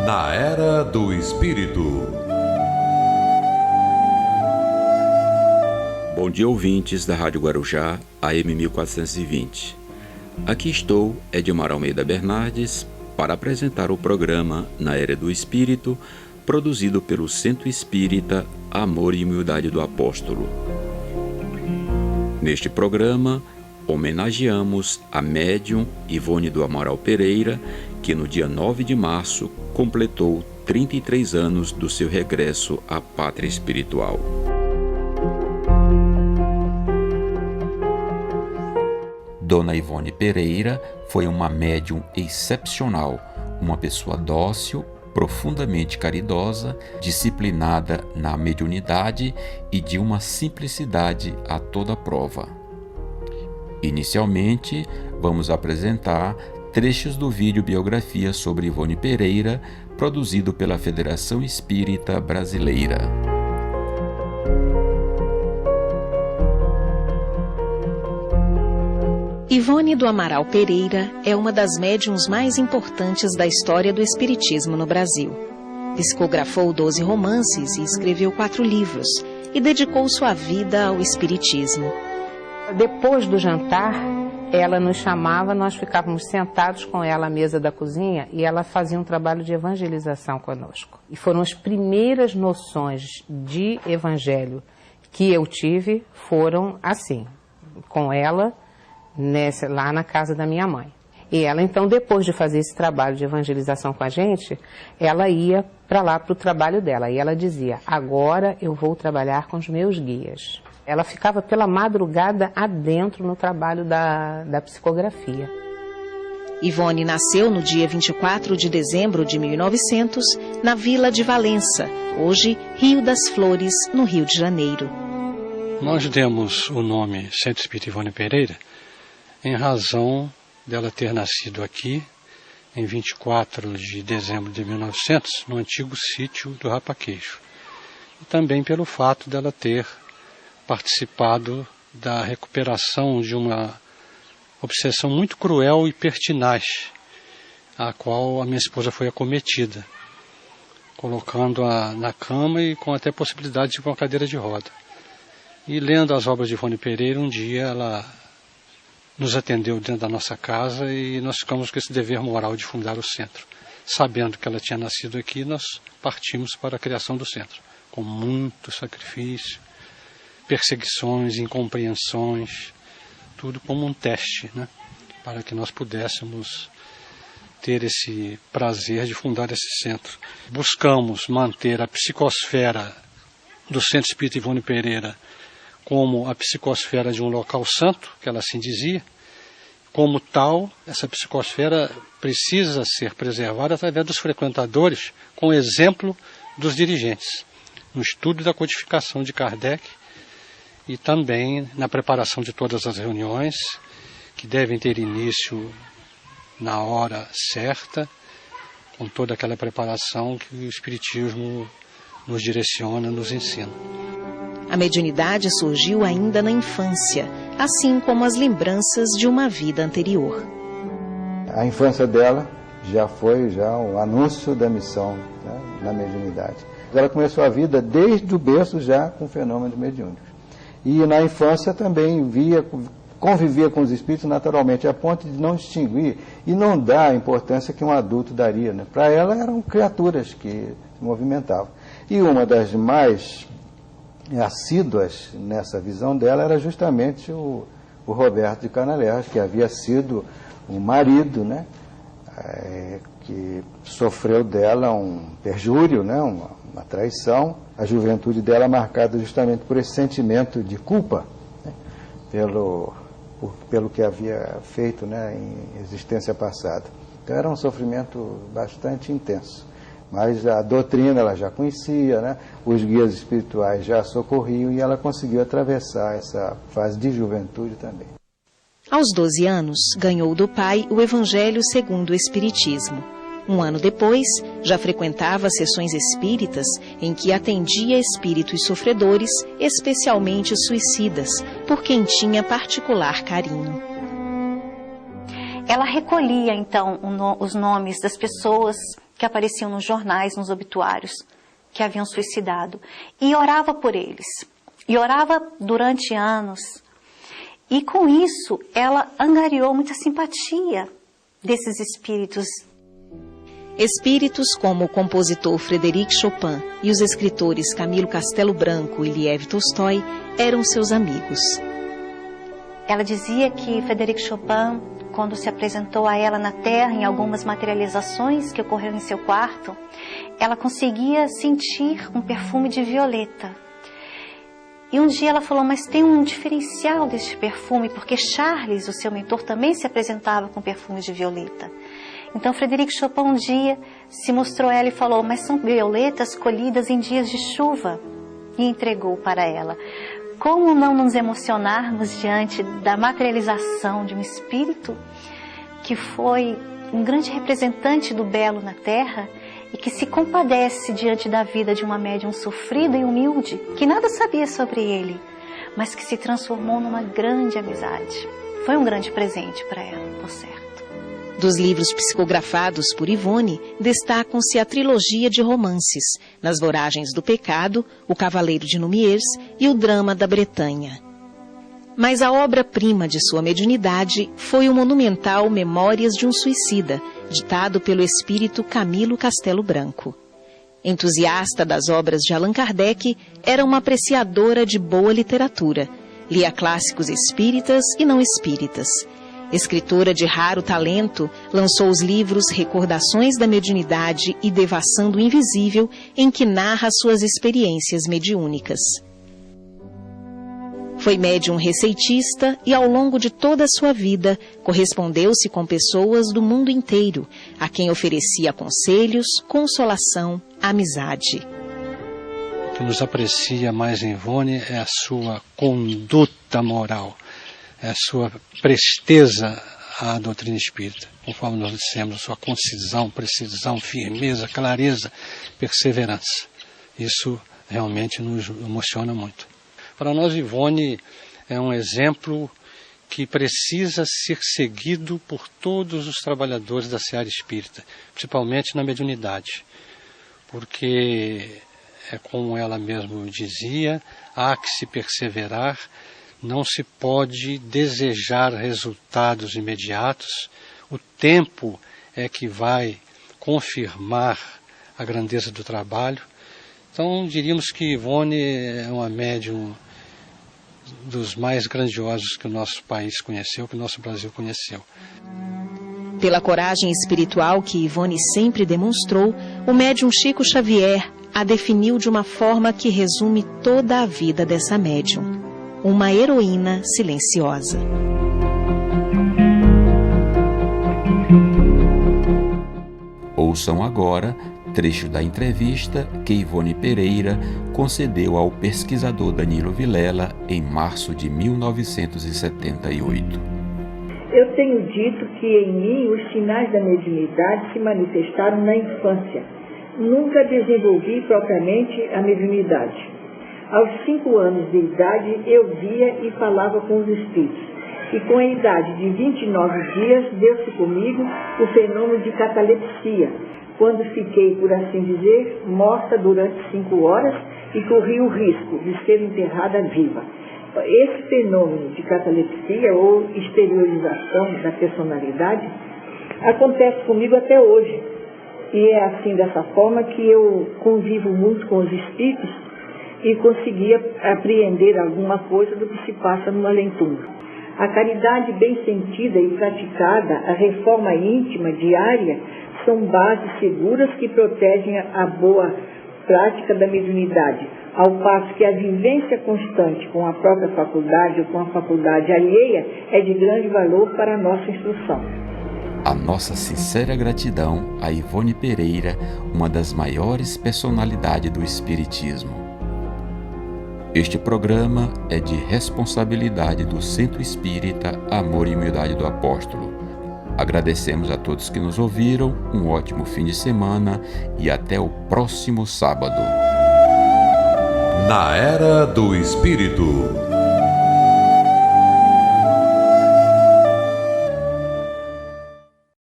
Na Era do Espírito. Bom dia, ouvintes da Rádio Guarujá, AM 1420. Aqui estou, Edmar Almeida Bernardes, para apresentar o programa Na Era do Espírito, produzido pelo Centro Espírita Amor e Humildade do Apóstolo. Neste programa, homenageamos a médium Ivone do Amaral Pereira, que no dia 9 de março completou 33 anos do seu regresso à pátria espiritual. Dona Ivone Pereira foi uma médium excepcional, uma pessoa dócil, profundamente caridosa, disciplinada na mediunidade e de uma simplicidade a toda prova. Inicialmente, vamos apresentar trechos do vídeo biografia sobre Ivone Pereira, produzido pela Federação Espírita Brasileira. Ivone do Amaral Pereira é uma das médiuns mais importantes da história do espiritismo no Brasil. Psicografou 12 romances e escreveu 4 livros, e dedicou sua vida ao espiritismo. Depois do jantar, ela nos chamava, nós ficávamos sentados com ela à mesa da cozinha e ela fazia um trabalho de evangelização conosco. E foram as primeiras noções de evangelho que eu tive, foram assim, com ela, lá na casa da minha mãe. E ela, então, depois de fazer esse trabalho de evangelização com a gente, ela ia para lá, para o trabalho dela. E ela dizia, agora eu vou trabalhar com os meus guias. Ela ficava pela madrugada adentro no trabalho da psicografia. Ivone nasceu no dia 24 de dezembro de 1900, na vila de Valença, hoje Rio das Flores, no Rio de Janeiro. Nós demos o nome Centro Espírita Ivone Pereira em razão dela ter nascido aqui em 24 de dezembro de 1900, no antigo sítio do Rapaqueixo. E também pelo fato dela ter participado da recuperação de uma obsessão muito cruel e pertinaz, a qual a minha esposa foi acometida, colocando-a na cama e com até possibilidade de ir com uma cadeira de roda. E lendo as obras de Ivone Pereira, um dia ela nos atendeu dentro da nossa casa e nós ficamos com esse dever moral de fundar o centro. Sabendo que ela tinha nascido aqui, nós partimos para a criação do centro, com muito sacrifício, perseguições, incompreensões, tudo como um teste, né? Para que nós pudéssemos ter esse prazer de fundar esse centro. Buscamos manter a psicosfera do Centro Espírita Ivone Pereira como a psicosfera de um local santo, que ela assim dizia. Como tal, essa psicosfera precisa ser preservada através dos frequentadores, com exemplo dos dirigentes, no estudo da codificação de Kardec e também na preparação de todas as reuniões, que devem ter início na hora certa, com toda aquela preparação que o Espiritismo nos direciona, nos ensina. A mediunidade surgiu ainda na infância, assim como as lembranças de uma vida anterior. A infância dela já foi um anúncio da missão, né, na mediunidade. Ela começou a vida desde o berço já com fenômenos mediúnicos. E na infância também convivia com os espíritos naturalmente, a ponto de não distinguir e não dar a importância que um adulto daria, né? Para ela eram criaturas que se movimentavam. E uma das mais assíduas nessa visão dela era justamente o Roberto de Canaléas, que havia sido um marido, né, que sofreu dela um perjúrio, né, uma traição, a juventude dela marcada justamente por esse sentimento de culpa, né, pelo que havia feito, né, em existência passada. Então era um sofrimento bastante intenso. Mas a doutrina ela já conhecia, né? Os guias espirituais já socorriam e ela conseguiu atravessar essa fase de juventude também. Aos 12 anos, ganhou do pai o Evangelho segundo o Espiritismo. Um ano depois, já frequentava sessões espíritas em que atendia espíritos sofredores, especialmente suicidas, por quem tinha particular carinho. Ela recolhia, então, os nomes das pessoas que apareciam nos jornais, nos obituários, que haviam suicidado, e orava por eles. E orava durante anos. E com isso, ela angariou muita simpatia desses espíritos. Espíritos como o compositor Frédéric Chopin e os escritores Camilo Castelo Branco e Liev Tolstói eram seus amigos. Ela dizia que Frédéric Chopin, quando se apresentou a ela na Terra, em algumas materializações que ocorreram em seu quarto, ela conseguia sentir um perfume de violeta. E um dia ela falou, mas tem um diferencial deste perfume, porque Charles, o seu mentor, também se apresentava com perfume de violeta. Então Frédéric Chopin um dia se mostrou a ela e falou, mas são violetas colhidas em dias de chuva, e entregou para ela. Como não nos emocionarmos diante da materialização de um espírito que foi um grande representante do belo na Terra e que se compadece diante da vida de uma médium sofrida e humilde, que nada sabia sobre ele, mas que se transformou numa grande amizade. Foi um grande presente para ela, por certo. Dos livros psicografados por Ivone, destacam-se a trilogia de romances, Nas Voragens do Pecado, O Cavaleiro de Numiers e O Drama da Bretanha. Mas a obra-prima de sua mediunidade foi o monumental Memórias de um Suicida, ditado pelo espírito Camilo Castelo Branco. Entusiasta das obras de Allan Kardec, era uma apreciadora de boa literatura, lia clássicos espíritas e não espíritas. Escritora de raro talento, lançou os livros Recordações da Mediunidade e Devassando o Invisível, em que narra suas experiências mediúnicas. Foi médium receitista e, ao longo de toda a sua vida, correspondeu-se com pessoas do mundo inteiro, a quem oferecia conselhos, consolação, amizade. O que nos aprecia mais em Ivone é a sua conduta moral, é a sua presteza à doutrina espírita, conforme nós dissemos, a sua concisão, precisão, firmeza, clareza, perseverança. Isso realmente nos emociona muito. Para nós, Ivone é um exemplo que precisa ser seguido por todos os trabalhadores da seara espírita, principalmente na mediunidade, porque é como ela mesma dizia, há que se perseverar, não se pode desejar resultados imediatos, o tempo é que vai confirmar a grandeza do trabalho. Então diríamos que Ivone é uma médium dos mais grandiosos que o nosso país conheceu, que o nosso Brasil conheceu. Pela coragem espiritual que Ivone sempre demonstrou, o médium Chico Xavier a definiu de uma forma que resume toda a vida dessa médium. Uma heroína silenciosa. Ouçam agora trecho da entrevista que Ivone Pereira concedeu ao pesquisador Danilo Vilela em março de 1978. Eu tenho dito que em mim os sinais da mediunidade se manifestaram na infância. Nunca desenvolvi propriamente a mediunidade. Aos 5 anos de idade eu via e falava com os espíritos. E com a idade de 29 dias deu-se comigo o fenômeno de catalepsia, quando fiquei, por assim dizer, morta durante 5 horas e corri o risco de ser enterrada viva. Esse fenômeno de catalepsia ou exteriorização da personalidade acontece comigo até hoje. E é assim, dessa forma, que eu convivo muito com os espíritos e conseguia apreender alguma coisa do que se passa no além-túmulo. A caridade bem sentida e praticada, a reforma íntima diária, são bases seguras que protegem a boa prática da mediunidade, ao passo que a vivência constante com a própria faculdade ou com a faculdade alheia é de grande valor para a nossa instrução. A nossa sincera gratidão a Ivone Pereira, uma das maiores personalidades do Espiritismo. Este programa é de responsabilidade do Centro Espírita Amor e Humildade do Apóstolo. Agradecemos a todos que nos ouviram, um ótimo fim de semana e até o próximo sábado. Na Era do Espírito.